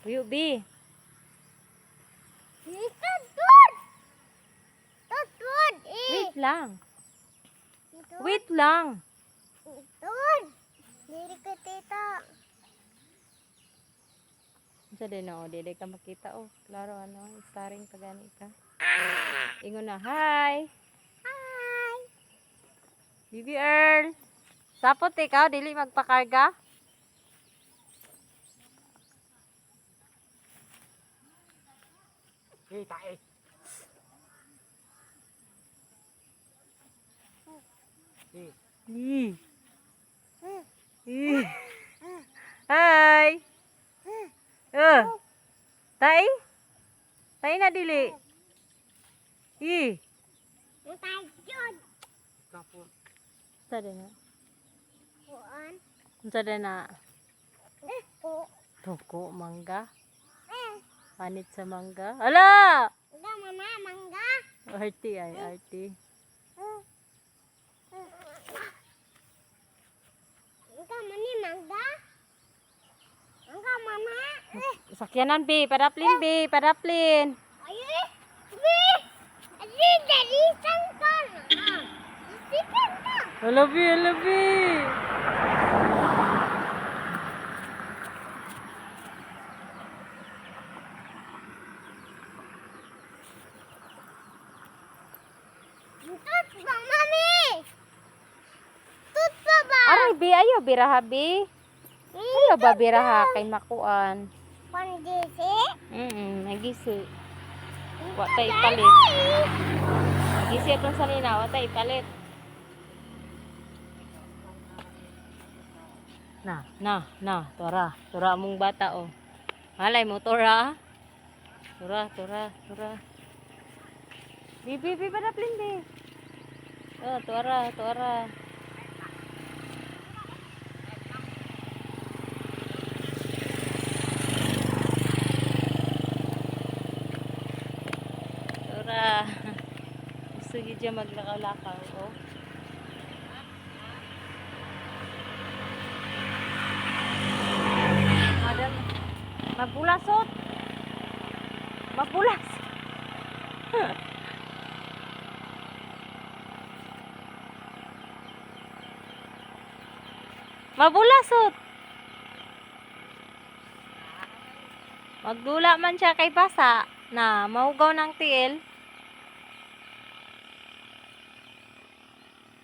Puyo, B. Tutut! Tutut! Wait lang. Wait lang. Tutut! Diri ko tita. Sa din o, di ka makita o. Klaro ano, starring pagani ka. Ingon na, hi. Hi! Bibi Earl. Sapot ikaw, dili magpakarga. Tae. Ih. Ih. Hi. Tai? Tai na dili. Ih. Tayon! Kapon. Sa din na. Kuan? Sa din na. Ko. Toko, mangga. Panit sa mangga. Ala! Uga mama mangga. Arty ay, arty. Uga mani mangga. Uga mama. Sakyanan, B. Padaplin, B. Padaplin. Ayo. Bi. Adi dari sangkar. Sipan ta. Hala, B. Hala, B. Tut ba mami? Tut pa ba? Aray, B. Ayo, biraha, B. Ayo ba biraha kay makuan? Pandisi? Nagisi. Wa tay ipalit. Nagisi atong salina, wa tay ipalit. Tura mong bata oh. Malay mo tura. Tura. Bibi padaplin di. Oh, tura. Tura. Gusto yun dyan maglakaw-lakaw oh. Madam, magbulasot. Magbulas. Mabulasot. Magdula man siya kay basa na mahugaw ng tiil.